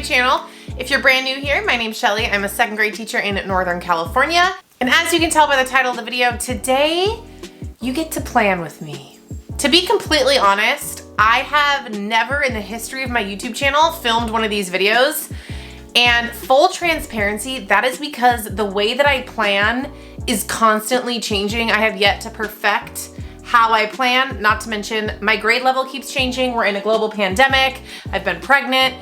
channel. If you're brand new here, my name's Shelly. I'm a second grade teacher in Northern California. And as you can tell by the title of the video, today you get to plan with me. To be completely honest, I have never in the history of my YouTube channel filmed one of these videos. And full transparency, that is because the way that I plan is constantly changing. I have yet to perfect how I plan, not to mention my grade level keeps changing. We're in a global pandemic. I've been pregnant.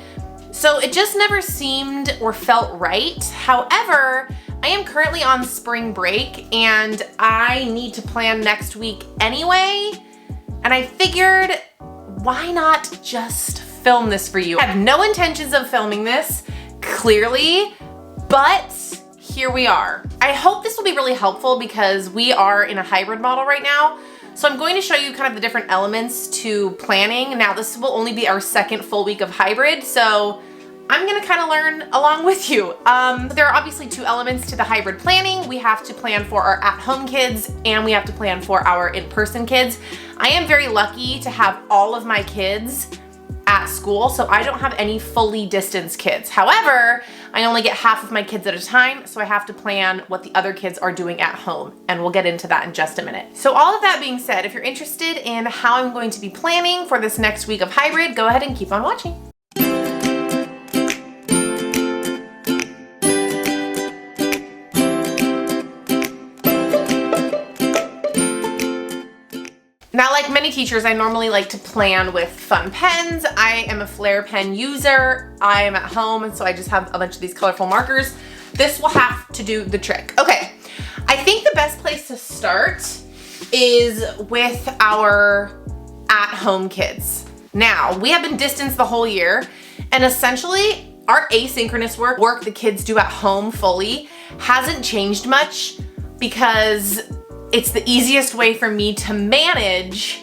So it just never seemed or felt right. However, I am currently on spring break and I need to plan next week anyway. And I figured, why not just film this for you? I have no intentions of filming this, clearly, but here we are. I hope this will be really helpful because we are in a hybrid model right now. So I'm going to show you kind of the different elements to planning. Now this will only be our second full week of hybrid, so I'm gonna kind of learn along with you. There are obviously two elements to the hybrid planning. We have to plan for our at-home kids and we have to plan for our in-person kids. I am very lucky to have all of my kids at school, so I don't have any fully distanced kids. However, I only get half of my kids at a time, so I have to plan what the other kids are doing at home, and we'll get into that in just a minute. So all of that being said, if you're interested in how I'm going to be planning for this next week of hybrid, go ahead and keep on watching. Now, like many teachers, I normally like to plan with fun pens. I am a Flair pen user. I am at home, and so I just have a bunch of these colorful markers. This will have to do the trick. Okay, I think the best place to start is with our at-home kids. Now, we have been distanced the whole year, and essentially, our asynchronous work the kids do at home fully hasn't changed much because it's the easiest way for me to manage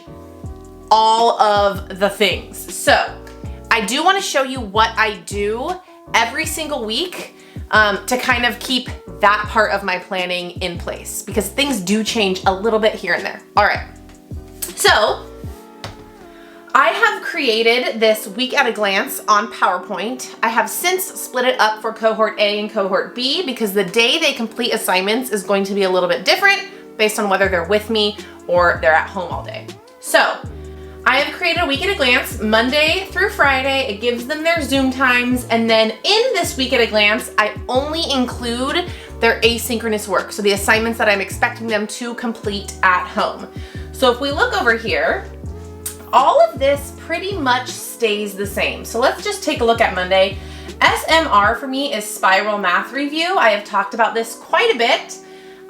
all of the things. So I do want to show you what I do every single week to kind of keep that part of my planning in place because things do change a little bit here and there. All right, so I have created this week at a glance on PowerPoint. I have since split it up for cohort A and cohort B because the day they complete assignments is going to be a little bit different based on whether they're with me or they're at home all day. So I have created a week at a glance, Monday through Friday. It gives them their Zoom times. And then in this week at a glance, I only include their asynchronous work. So the assignments that I'm expecting them to complete at home. So if we look over here, all of this pretty much stays the same. So let's just take a look at Monday. SMR for me is Spiral Math Review. I have talked about this quite a bit.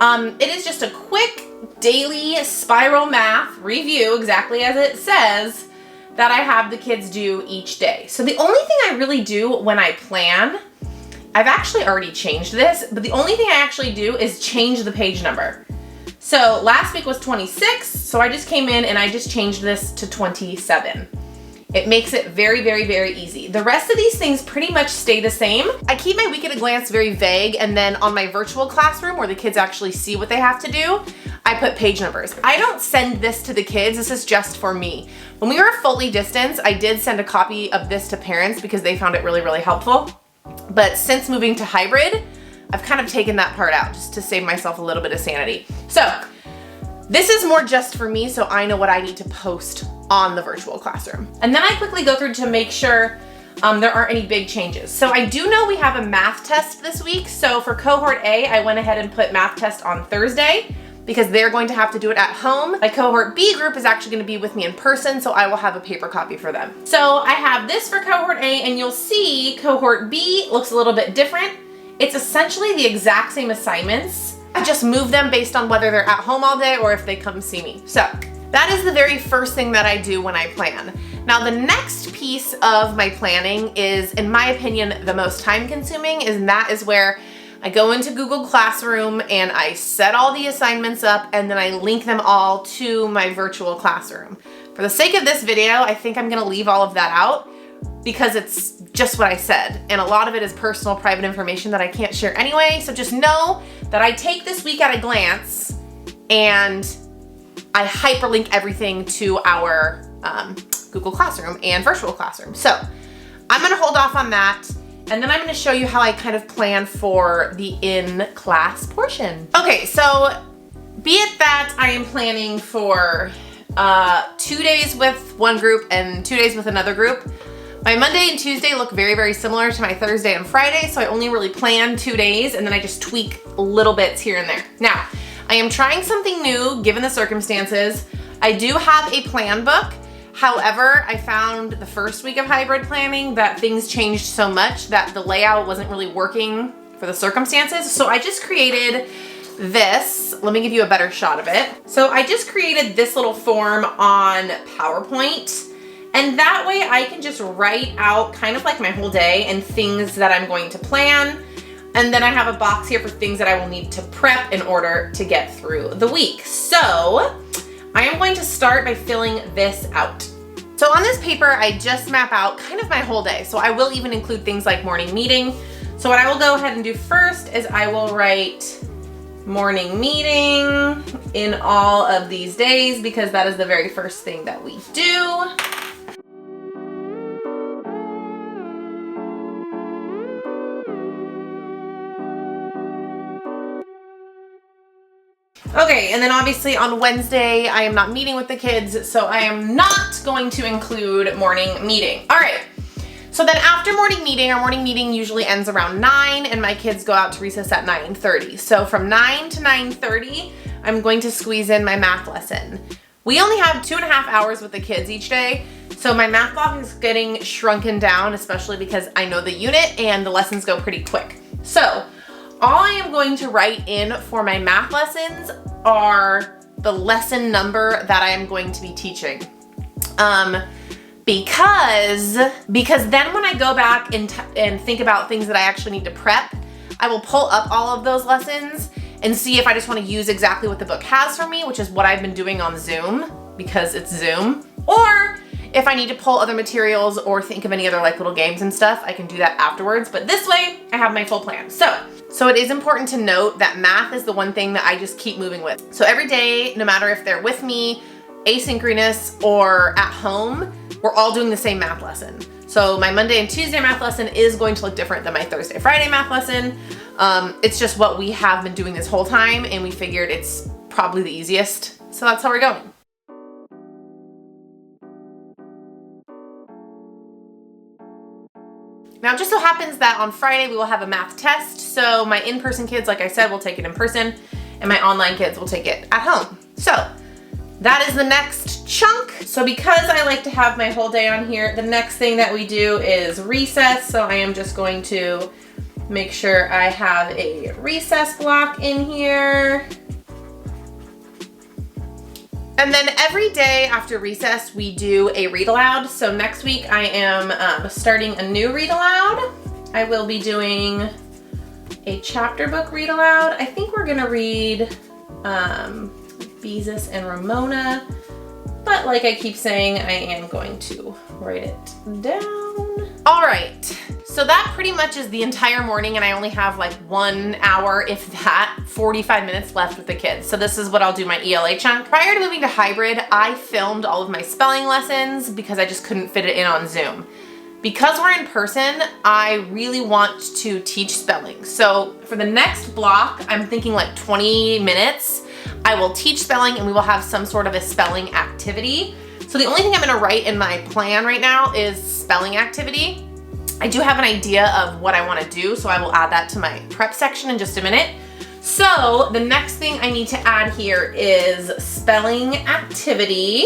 It is just a quick daily spiral math review, exactly as it says, that I have the kids do each day. So the only thing I really do when I plan, I've actually already changed this, but the only thing I actually do is change the page number. So last week was 26, so I just came in and I just changed this to 27. It makes it very, very, very easy. The rest of these things pretty much stay the same. I keep my week at a glance very vague, and then on my virtual classroom where the kids actually see what they have to do, I put page numbers. I don't send this to the kids, this is just for me. When we were fully distanced, I did send a copy of this to parents because they found it really, really helpful. But since moving to hybrid, I've kind of taken that part out just to save myself a little bit of sanity. So this is more just for me so I know what I need to post on the virtual classroom. And then I quickly go through to make sure there aren't any big changes. So I do know we have a math test this week. So for cohort A, I went ahead and put math test on Thursday because they're going to have to do it at home. My cohort B group is actually going to be with me in person, so I will have a paper copy for them. So I have this for cohort A, and you'll see cohort B looks a little bit different. It's essentially the exact same assignments. I just move them based on whether they're at home all day or if they come see me. So that is the very first thing that I do when I plan. Now the next piece of my planning is, in my opinion, the most time consuming, and that is where I go into Google Classroom and I set all the assignments up and then I link them all to my virtual classroom. For the sake of this video, I think I'm gonna leave all of that out because it's just what I said. And a lot of it is personal, private information that I can't share anyway. So just know that I take this week at a glance and I hyperlink everything to our Google Classroom and virtual classroom. So I'm gonna hold off on that. And then I'm gonna show you how I kind of plan for the in-class portion. Okay, so be it that I am planning for 2 days with one group and 2 days with another group. My Monday and Tuesday look very, very similar to my Thursday and Friday, so I only really plan 2 days and then I just tweak little bits here and there. Now, I am trying something new given the circumstances. I do have a plan book. However, I found the first week of hybrid planning that things changed so much that the layout wasn't really working for the circumstances. So I just created this. Let me give you a better shot of it. So I just created this little form on PowerPoint, and that way I can just write out kind of like my whole day and things that I'm going to plan. And then I have a box here for things that I will need to prep in order to get through the week. So I am going to start by filling this out. So on this paper, I just map out kind of my whole day. So I will even include things like morning meeting. So what I will go ahead and do first is I will write morning meeting in all of these days because that is the very first thing that we do. Okay, and then obviously on Wednesday, I am not meeting with the kids, so I am not going to include morning meeting. All right, so then after morning meeting, our morning meeting usually ends around 9, and my kids go out to recess at 9:30. So from 9 to 9:30, I'm going to squeeze in my math lesson. We only have 2.5 hours with the kids each day, so my math block is getting shrunken down, especially because I know the unit and the lessons go pretty quick. So all I am going to write in for my math lessons are the lesson number that I am going to be teaching. Because then when I go back and think about things that I actually need to prep, I will pull up all of those lessons and see if I just want to use exactly what the book has for me, which is what I've been doing on Zoom because it's Zoom, or if I need to pull other materials or think of any other like little games and stuff, I can do that afterwards. But this way I have my full plan. So it is important to note that math is the one thing that I just keep moving with. So every day, no matter if they're with me, asynchronous, or at home, we're all doing the same math lesson. So my Monday and Tuesday math lesson is going to look different than my Thursday, Friday math lesson. It's just what we have been doing this whole time, and we figured it's probably the easiest. So that's how we're going. Now, it just so happens that on Friday we will have a math test, so my in-person kids, like I said, will take it in person, and my online kids will take it at home. So that is the next chunk. So because I like to have my whole day on here, the next thing that we do is recess, so I am just going to make sure I have a recess block in here. And then every day after recess, we do a read aloud. So next week I am starting a new read aloud. I will be doing a chapter book read aloud. I think we're gonna read Beezus and Ramona, but like I keep saying, I am going to write it down. All right, so that pretty much is the entire morning, and I only have like 1 hour, if that, 45 minutes left with the kids. So this is what I'll do my ELA chunk. Prior to moving to hybrid, I filmed all of my spelling lessons because I just couldn't fit it in on Zoom. Because we're in person, I really want to teach spelling. So for the next block, I'm thinking like 20 minutes, I will teach spelling and we will have some sort of a spelling activity. So the only thing I'm gonna write in my plan right now is spelling activity. I do have an idea of what I wanna do, so I will add that to my prep section in just a minute. So the next thing I need to add here is spelling activity.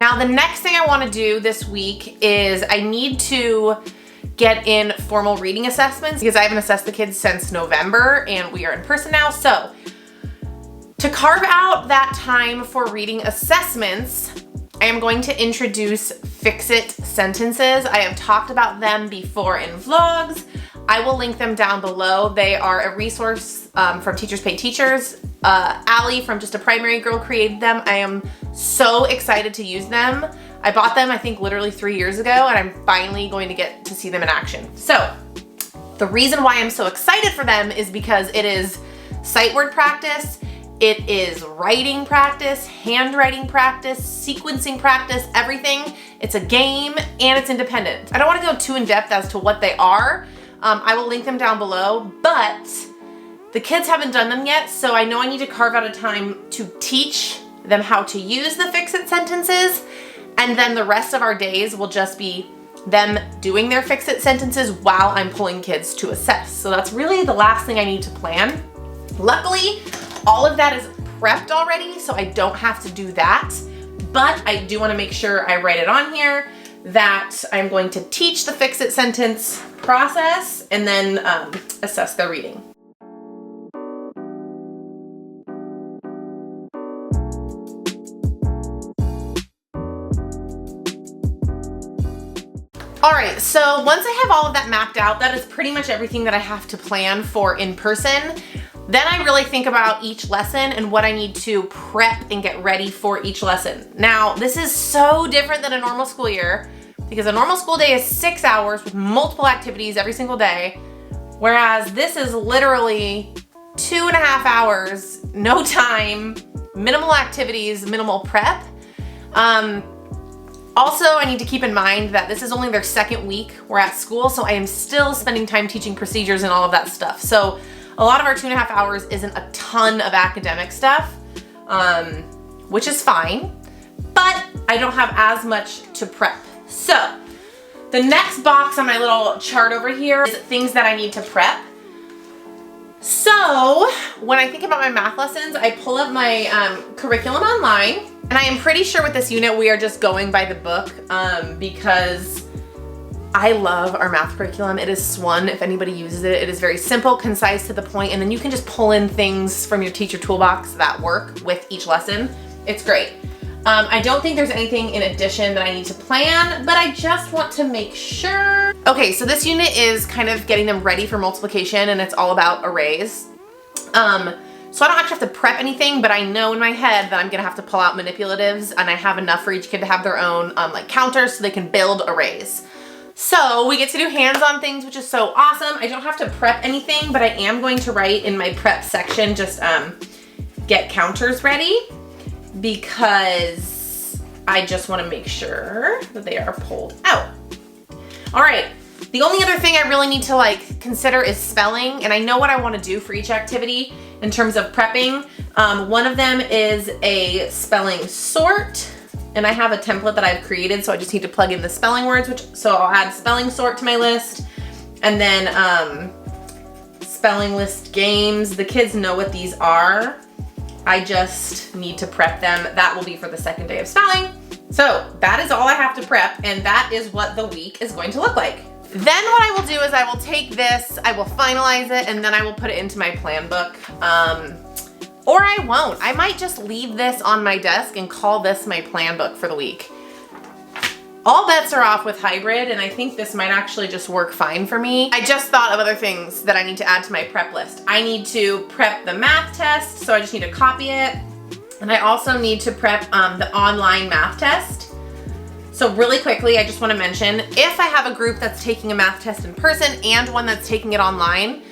Now the next thing I want to do this week is I need to get in formal reading assessments because I haven't assessed the kids since November and we are in person now. So to carve out that time for reading assessments, I am going to introduce Fix-It sentences. I have talked about them before in vlogs. I will link them down below. They are a resource from Teachers Pay Teachers. Allie from Just a Primary Girl created them. I am so excited to use them. I bought them, I think, literally 3 years ago, and I'm finally going to get to see them in action. So The reason why I'm so excited for them is because it is sight word practice, it is writing practice, handwriting practice, sequencing practice, everything. It's a game and it's independent. I don't want to go too in depth as to what they are. I will link them down below, but the kids haven't done them yet, so I know I need to carve out a time to teach them how to use the Fix-It sentences, and then the rest of our days will just be them doing their Fix-It sentences while I'm pulling kids to assess. So that's really the last thing I need to plan. Luckily, all of that is prepped already, so I don't have to do that, but I do want to make sure I write it on here that I'm going to teach the Fix-It sentence process and then assess their reading. All right, so once I have all of that mapped out, that is pretty much everything that I have to plan for in person. Then I really think about each lesson and what I need to prep and get ready for each lesson. Now, this is so different than a normal school year because a normal school day is 6 hours with multiple activities every single day, whereas this is literally 2.5 hours, no time, minimal activities, minimal prep. Also, I need to keep in mind that this is only their second week we're at school, so I am still spending time teaching procedures and all of that stuff. So a lot of our 2.5 hours isn't a ton of academic stuff, which is fine, but I don't have as much to prep. So the next box on my little chart over here is things that I need to prep. So when I think about my math lessons, I pull up my curriculum online, and I am pretty sure with this unit we are just going by the book because I love our math curriculum. It is SWUN if anybody uses it. It is very simple, concise, to the point, and then you can just pull in things from your teacher toolbox that work with each lesson. It's great. I don't think there's anything in addition that I need to plan, but I just want to make sure. Okay, so this unit is kind of getting them ready for multiplication, and it's all about arrays. So I don't actually have to prep anything, but I know in my head that I'm gonna have to pull out manipulatives, and I have enough for each kid to have their own like counters so they can build arrays. So we get to do hands-on things, which is so awesome. I don't have to prep anything, but I am going to write in my prep section, just get counters ready, because I just want to make sure that they are pulled out. All right, the only other thing I really need to like consider is spelling, and I know what I want to do for each activity in terms of prepping. One of them is a spelling sort, and I have a template that I've created, so I just need to plug in the spelling words, so I'll add spelling sort to my list, and then spelling list games. The kids know what these are. I just need to prep them. That will be for the second day of spelling. So that is all I have to prep, and that is what the week is going to look like. Then what I will do is I will take this, I will finalize it, and then I will put it into my plan book. Or I won't. I might just leave this on my desk and call this my plan book for the week. All bets are off with hybrid, and I think this might actually just work fine for me. I just thought of other things that I need to add to my prep list. I need to prep the math test, so I just need to copy it. And I also need to prep the online math test. So really quickly, I just want to mention, if I have a group that's taking a math test in person and one that's taking it online,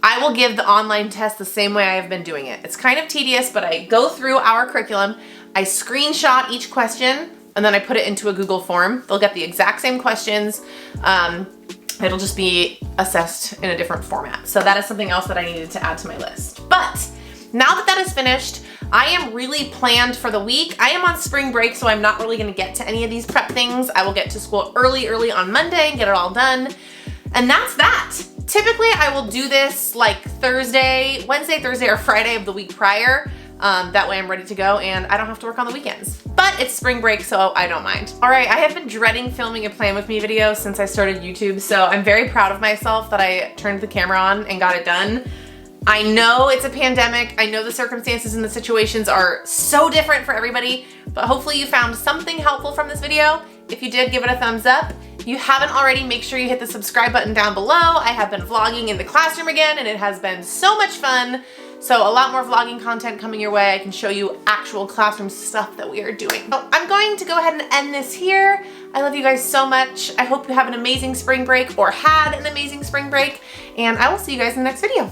I will give the online test the same way I have been doing it. It's kind of tedious, but I go through our curriculum, I screenshot each question, and then I put it into a Google form. They'll get the exact same questions. It'll just be assessed in a different format. So that is something else that I needed to add to my list. But now that that is finished, I am really planned for the week. I am on spring break, so I'm not really gonna get to any of these prep things. I will get to school early on Monday and get it all done. And that's that. Typically, I will do this like Wednesday, Thursday, or Friday of the week prior. That way I'm ready to go and I don't have to work on the weekends. But it's spring break, so I don't mind. All right, I have been dreading filming a Plan With Me video since I started YouTube, so I'm very proud of myself that I turned the camera on and got it done. I know it's a pandemic. I know the circumstances and the situations are so different for everybody, but hopefully you found something helpful from this video. If you did, give it a thumbs up. If you haven't already, make sure you hit the subscribe button down below. I have been vlogging in the classroom again, and it has been so much fun. So a lot more vlogging content coming your way. I can show you actual classroom stuff that we are doing. So I'm going to go ahead and end this here. I love you guys so much. I hope you have an amazing spring break or had an amazing spring break, and I will see you guys in the next video.